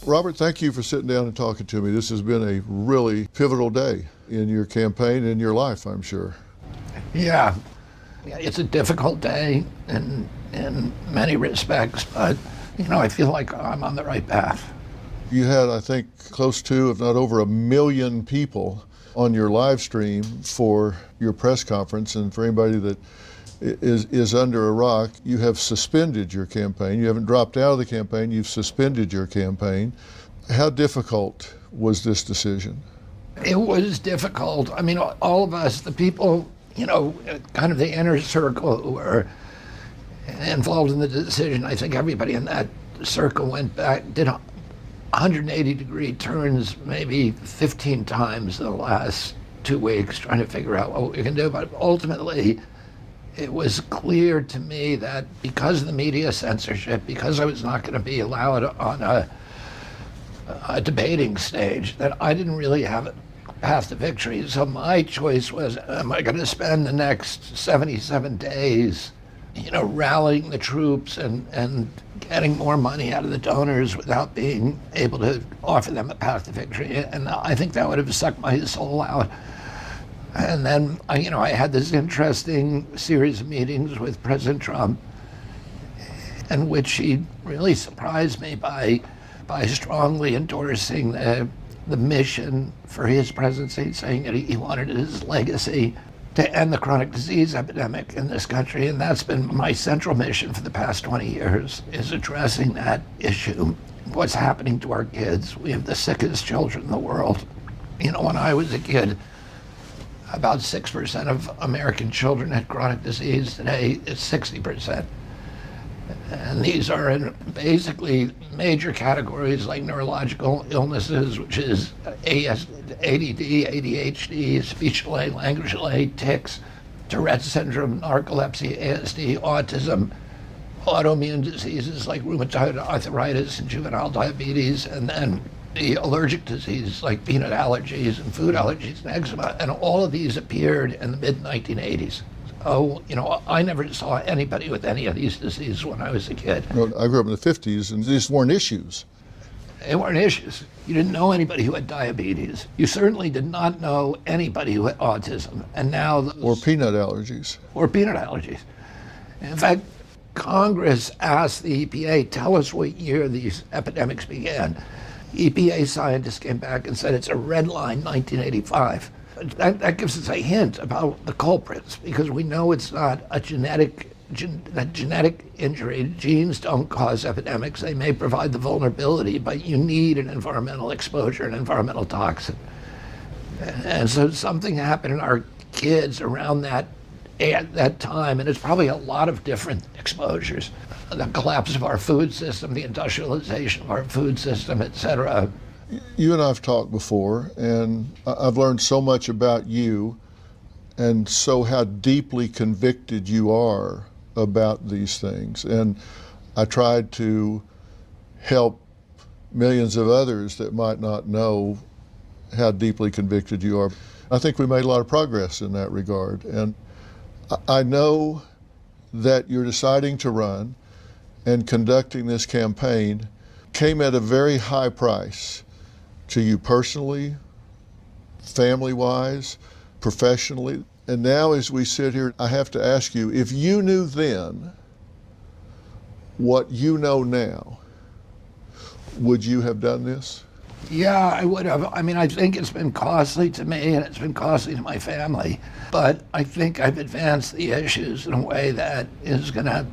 Robert, thank you for sitting down and talking to me. This has been a really pivotal day in your campaign and your life, I'm sure. Yeah, it's a difficult day in many respects, but I feel like I'm on the right path. You had, I think, close to, if not over 1 million people on your live stream for your press conference, and for anybody that is under a rock, you have suspended your campaign. You haven't dropped out of the campaign, you've suspended your campaign. How difficult was this decision? It was difficult. I mean, all of us, the people, kind of the inner circle who were involved in the decision, I think everybody in that circle went back, did 180-degree turns maybe 15 times in the last 2 weeks trying to figure out what we can do. But ultimately, it was clear to me that because of the media censorship, because I was not going to be allowed on a debating stage, that I didn't really have a path to victory. So my choice was, am I going to spend the next 77 days, rallying the troops and getting more money out of the donors without being able to offer them a path to victory? And I think that would have sucked my soul out. And then, I had this interesting series of meetings with President Trump, in which he really surprised me by strongly endorsing the mission for his presidency, saying that he wanted his legacy to end the chronic disease epidemic in this country. And that's been my central mission for the past 20 years, is addressing that issue. What's happening to our kids? We have the sickest children in the world. When I was a kid, about 6% of American children had chronic disease. Today, it's 60%. And these are in basically major categories like neurological illnesses, which is ADD, ADHD, speech delay, language delay, tics, Tourette syndrome, narcolepsy, ASD, autism, autoimmune diseases like rheumatoid arthritis and juvenile diabetes, and then the allergic diseases like peanut allergies and food allergies and eczema. And all of these appeared in the mid-1980s. Oh, I never saw anybody with any of these diseases when I was a kid. Well, I grew up in the 50s, and these weren't issues. They weren't issues. You didn't know anybody who had diabetes. You certainly did not know anybody who had autism. And now or peanut allergies. Or peanut allergies. In fact, Congress asked the EPA, tell us what year these epidemics began. EPA scientists came back and said it's a red line, 1985. That gives us a hint about the culprits, because we know it's not a genetic injury. Genes don't cause epidemics. They may provide the vulnerability, but you need an environmental exposure, an environmental toxin. And so something happened in our kids around that time, and it's probably a lot of different exposures. The collapse of our food system, the industrialization of our food system, et cetera. You and I have talked before, and I've learned so much about you, and so how deeply convicted you are about these things. And I tried to help millions of others that might not know how deeply convicted you are. I think we made a lot of progress in that regard. And I know that you're deciding to run and conducting this campaign came at a very high price to you personally, family-wise, professionally. And now as we sit here, I have to ask you, if you knew then what you know now, would you have done this? Yeah, I would have. I mean, I think it's been costly to me and it's been costly to my family, but I think I've advanced the issues in a way that is going to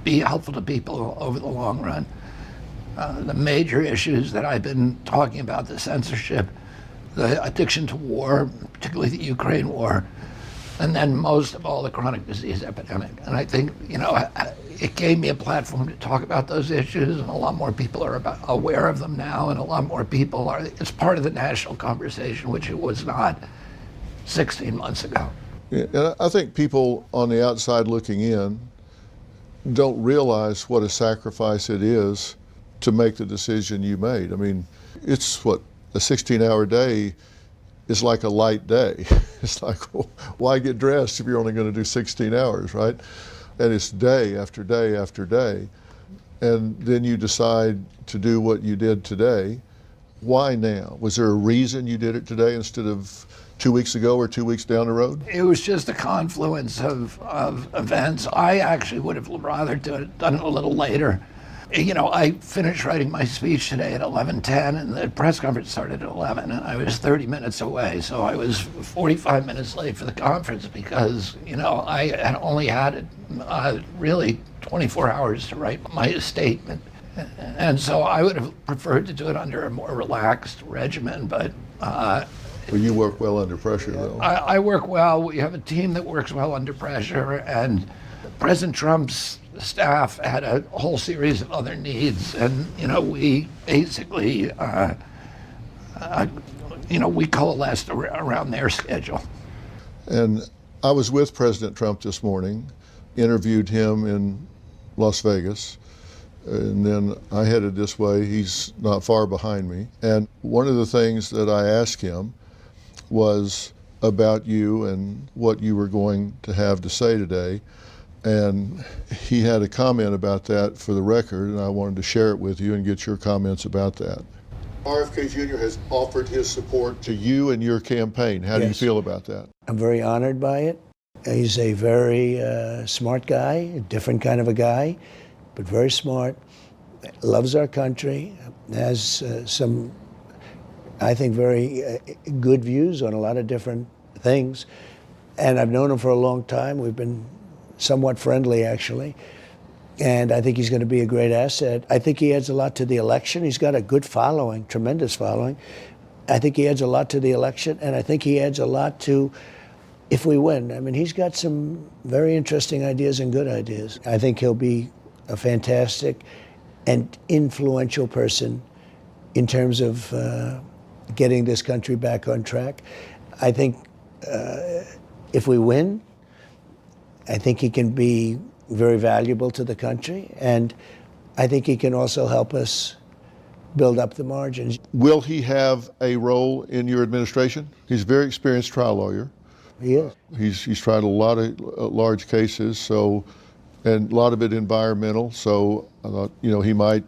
be helpful to people over the long run. The major issues that I've been talking about, the censorship, the addiction to war, particularly the Ukraine war, and then most of all, the chronic disease epidemic. And I think, it gave me a platform to talk about those issues, and a lot more people are aware of them now, and a lot more people it's part of the national conversation, which it was not 16 months ago. Yeah, and I think people on the outside looking in don't realize what a sacrifice it is to make the decision you made. I mean, it's a 16-hour day is like a light day. It's like, well, why get dressed if you're only going to do 16 hours, right? And it's day after day after day. and then you decide to do what you did today. Why now? Was there a reason you did it today instead of 2 weeks ago or 2 weeks down the road? It was just a confluence of events. I actually would have rather done it a little later. You know, I finished writing my speech today at 11:10, and the press conference started at 11, and I was 30 minutes away. So I was 45 minutes late for the conference because, you know, I had only had really 24 hours to write my statement. And so I would have preferred to do it under a more relaxed regimen, but Well, you work well under pressure, though. I work well. We have a team that works well under pressure, and President Trump's staff had a whole series of other needs, and you know, we basically, we coalesced around their schedule. And I was with President Trump this morning, interviewed him in Las Vegas, and then I headed this way. He's not far behind me. And one of the things that I asked him was about you and what you were going to have to say today. And he had a comment about that for the record, and I wanted to share it with you and get your comments about that. RFK Jr. has offered his support to you and your campaign. How do you feel about that? I'm very honored by it. He's a very smart guy, a different kind of a guy, but very smart, loves our country, has some, I think, very good views on a lot of different things. And I've known him for a long time. We've been somewhat friendly, actually. And I think he's going to be a great asset. I think he adds a lot to the election. He's got a good following, tremendous following. I think he adds a lot to the election, and I think he adds a lot to if we win. I mean, he's got some very interesting ideas and good ideas. I think he'll be a fantastic and influential person in terms of getting this country back on track. I think if we win, I think he can be very valuable to the country, and I think he can also help us build up the margins. Will he have a role in your administration? He's a very experienced trial lawyer. He is. He's tried a lot of large cases, so, and a lot of it environmental. So I thought, you know, he might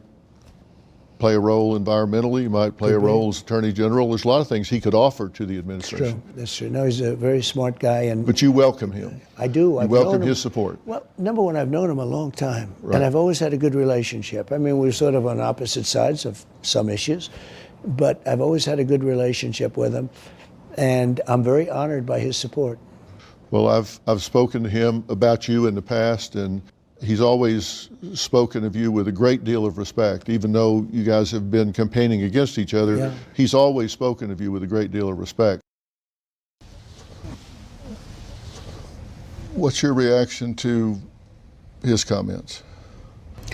play a role environmentally. He might play a role as Attorney General. There's a lot of things he could offer to the administration. True. That's true. No, he's a very smart guy, and But you welcome him. I do. You welcome his support. Well, number one, I've known him a long time, Right. and I've always had a good relationship. I mean, we're sort of on opposite sides of some issues, but I've always had a good relationship with him, and I'm very honored by his support. Well, I've spoken to him about you in the past, and he's always spoken of you with a great deal of respect. Even though you guys have been campaigning against each other, Yeah. he's always spoken of you with a great deal of respect. What's your reaction to his comments?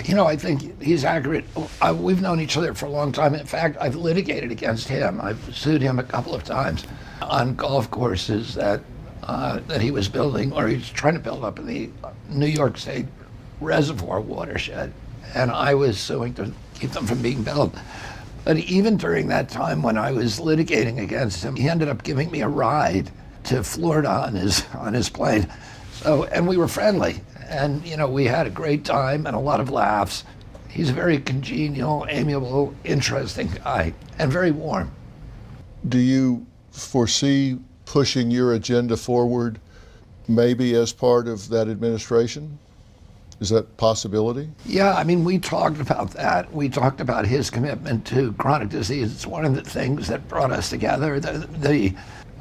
You know, I think he's accurate. We've known each other for a long time. In fact, I've litigated against him. I've sued him a couple of times on golf courses that he was building, or he's trying to build up in the New York State reservoir watershed, and I was suing to keep them from being built. But even during that time when I was litigating against him, he ended up giving me a ride to Florida on his plane. So, and we were friendly, and you know, we had a great time and a lot of laughs. He's a very congenial, amiable, interesting guy, and very warm. Do you foresee pushing your agenda forward maybe as part of that administration? Is that a possibility? Yeah, I mean, we talked about that. We talked about his commitment to chronic disease. It's one of the things that brought us together.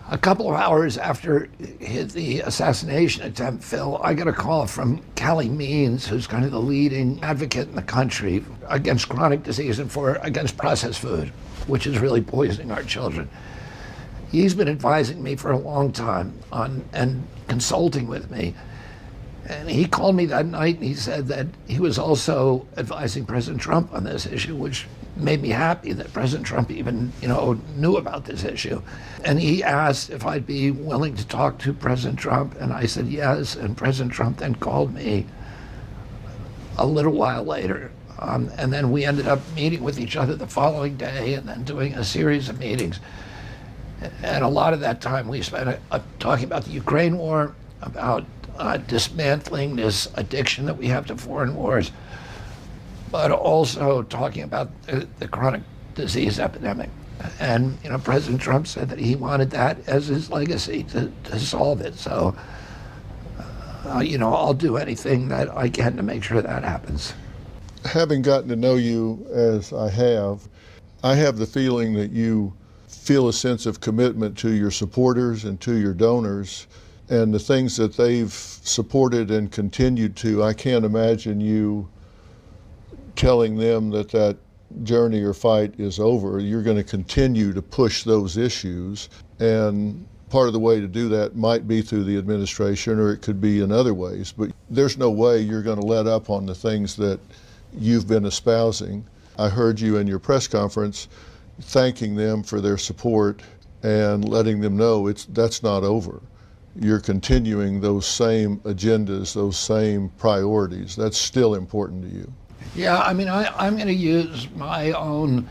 A couple of hours after the assassination attempt, Phil, I got a call from Callie Means, who's kind of the leading advocate in the country against chronic disease and against processed food, which is really poisoning our children. He's been advising me for a long time and consulting with me. And he called me that night and he said that he was also advising President Trump on this issue, which made me happy that President Trump even, knew about this issue. And he asked if I'd be willing to talk to President Trump, and I said yes. And President Trump then called me a little while later. And then we ended up meeting with each other the following day and then doing a series of meetings. And a lot of that time we spent talking about the Ukraine war, about dismantling this addiction that we have to foreign wars. but also talking about the chronic disease epidemic. And President Trump said that he wanted that as his legacy to solve it. So, I'll do anything that I can to make sure that happens. Having gotten to know you as I have the feeling that you feel a sense of commitment to your supporters and to your donors, and the things that they've supported and continued to. I can't imagine you telling them that that journey or fight is over. You're going to continue to push those issues, and part of the way to do that might be through the administration, or it could be in other ways, but there's no way you're going to let up on the things that you've been espousing. I heard you in your press conference thanking them for their support and letting them know that's not over. You're continuing those same agendas, those same priorities. That's still important to you. Yeah, I'm going to use my own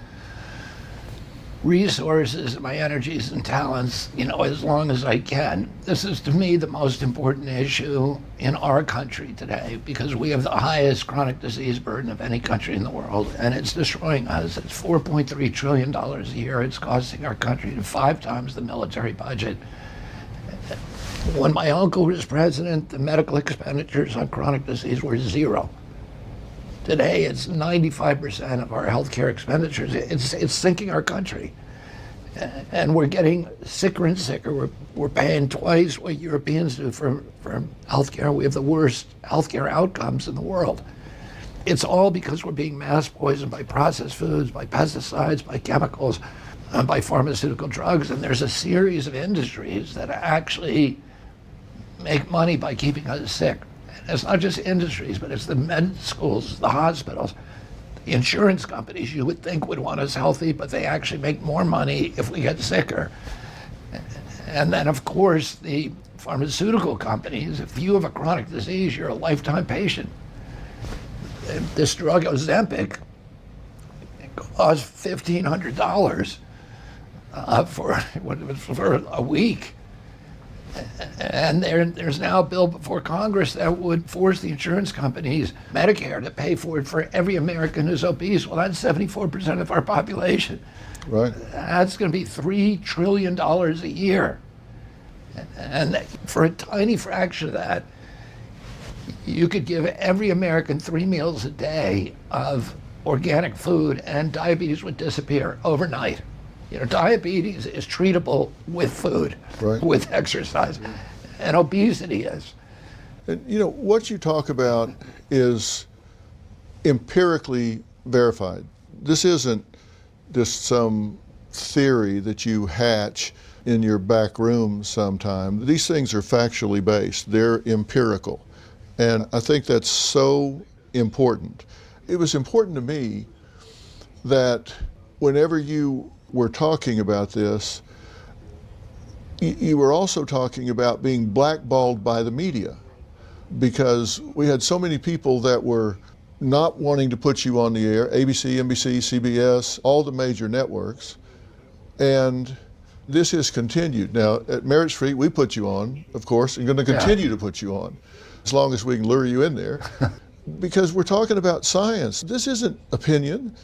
resources, my energies and talents, as long as I can. This is, to me, the most important issue in our country today, because we have the highest chronic disease burden of any country in the world, and it's destroying us. It's $4.3 trillion a year. It's costing our country 5 times the military budget. When my uncle was president, the medical expenditures on chronic disease were zero. Today, it's 95% of our healthcare expenditures. It's sinking our country. And we're getting sicker and sicker. We're paying twice what Europeans do for healthcare. We have the worst healthcare outcomes in the world. It's all because we're being mass poisoned by processed foods, by pesticides, by chemicals, by pharmaceutical drugs. And there's a series of industries that actually make money by keeping us sick. It's not just industries, but it's the med schools, the hospitals, the insurance companies you would think would want us healthy, but they actually make more money if we get sicker. And then, of course, the pharmaceutical companies. If you have a chronic disease, you're a lifetime patient. This drug, Ozempic, costs $1,500 for a week. And there's now a bill before Congress that would force the insurance companies, Medicare, to pay for it for every American who's obese. Well, that's 74% of our population. Right. That's going to be $3 trillion a year. And for a tiny fraction of that, you could give every American 3 meals a day of organic food, and diabetes would disappear overnight. Diabetes is treatable with food, right, with exercise, and obesity is. And what you talk about is empirically verified. This isn't just some theory that you hatch in your back room sometime. These things are factually based. They're empirical. And I think that's so important. It was important to me that whenever you were talking about this, you were also talking about being blackballed by the media, because we had so many people that were not wanting to put you on the air, ABC, NBC, CBS, all the major networks, and this has continued. Now, at Merit Street, we put you on, of course, and going to continue to put you on, as long as we can lure you in there, because we're talking about science. This isn't opinion.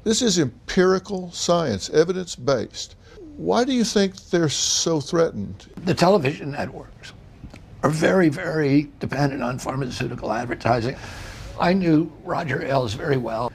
This is empirical science, evidence-based. Why do you think they're so threatened? The television networks are very, very dependent on pharmaceutical advertising. I knew Roger Ailes very well.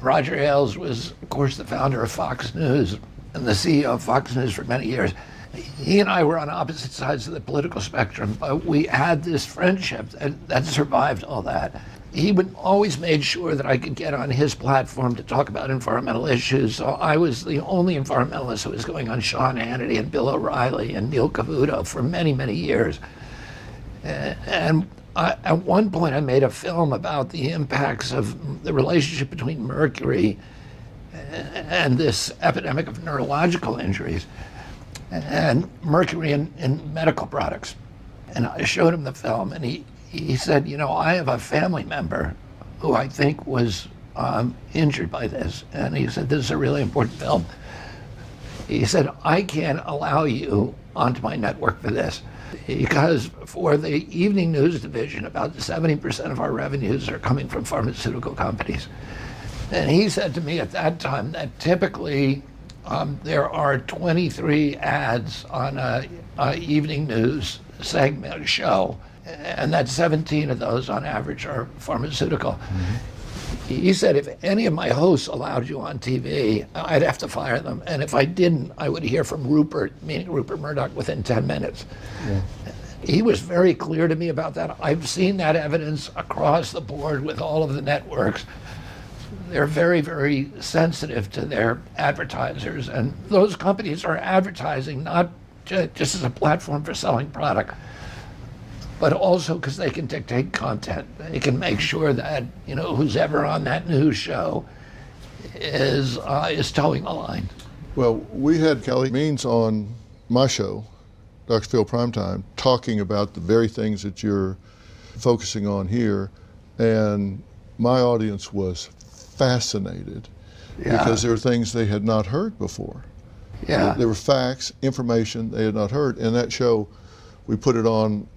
Roger Ailes was, of course, the founder of Fox News and the CEO of Fox News for many years. He and I were on opposite sides of the political spectrum, but we had this friendship that survived all that. He would always made sure that I could get on his platform to talk about environmental issues. So I was the only environmentalist who was going on Sean Hannity and Bill O'Reilly and Neil Cavuto for many, many years. And at one point I made a film about the impacts of the relationship between mercury and this epidemic of neurological injuries and mercury in medical products. And I showed him the film, and he said, I have a family member who I think was injured by this. And he said, this is a really important film. He said, I can't allow you onto my network for this, because for the evening news division, about 70% of our revenues are coming from pharmaceutical companies. And he said to me at that time that typically there are 23 ads on a evening news segment show, and that 17 of those on average are pharmaceutical. He said if any of my hosts allowed you on TV, I'd have to fire them. And if I didn't, I would hear from Rupert, meaning Rupert Murdoch, within 10 minutes. Yeah. He was very clear to me about that. I've seen that evidence across the board with all of the networks. They're very, very sensitive to their advertisers. And those companies are advertising not just as a platform for selling product, but also because they can dictate content. They can make sure that, you know, who's ever on that news show is towing the line. Well, we had Kelly Means on my show, Dr. Phil Primetime, talking about the very things that you're focusing on here, and my audience was fascinated because there were things they had not heard before. Yeah. There were facts, information they had not heard. And that show, we put it on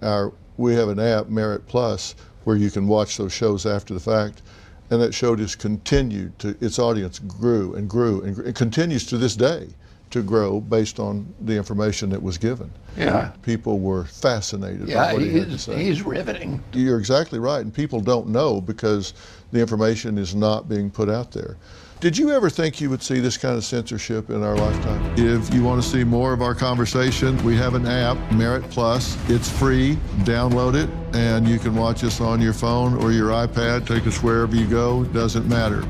we have an app, Merit Plus, where you can watch those shows after the fact. And that show just continued its audience grew and grew and it continues to this day to grow based on the information that was given. Yeah. People were fascinated Yeah, by what he had to say. he's riveting. You're exactly right, and people don't know because the information is not being put out there. Did you ever think you would see this kind of censorship in our lifetime? If you want to see more of our conversation, we have an app, Merit Plus. It's free. Download it, and you can watch us on your phone or your iPad. Take us wherever you go. Doesn't matter.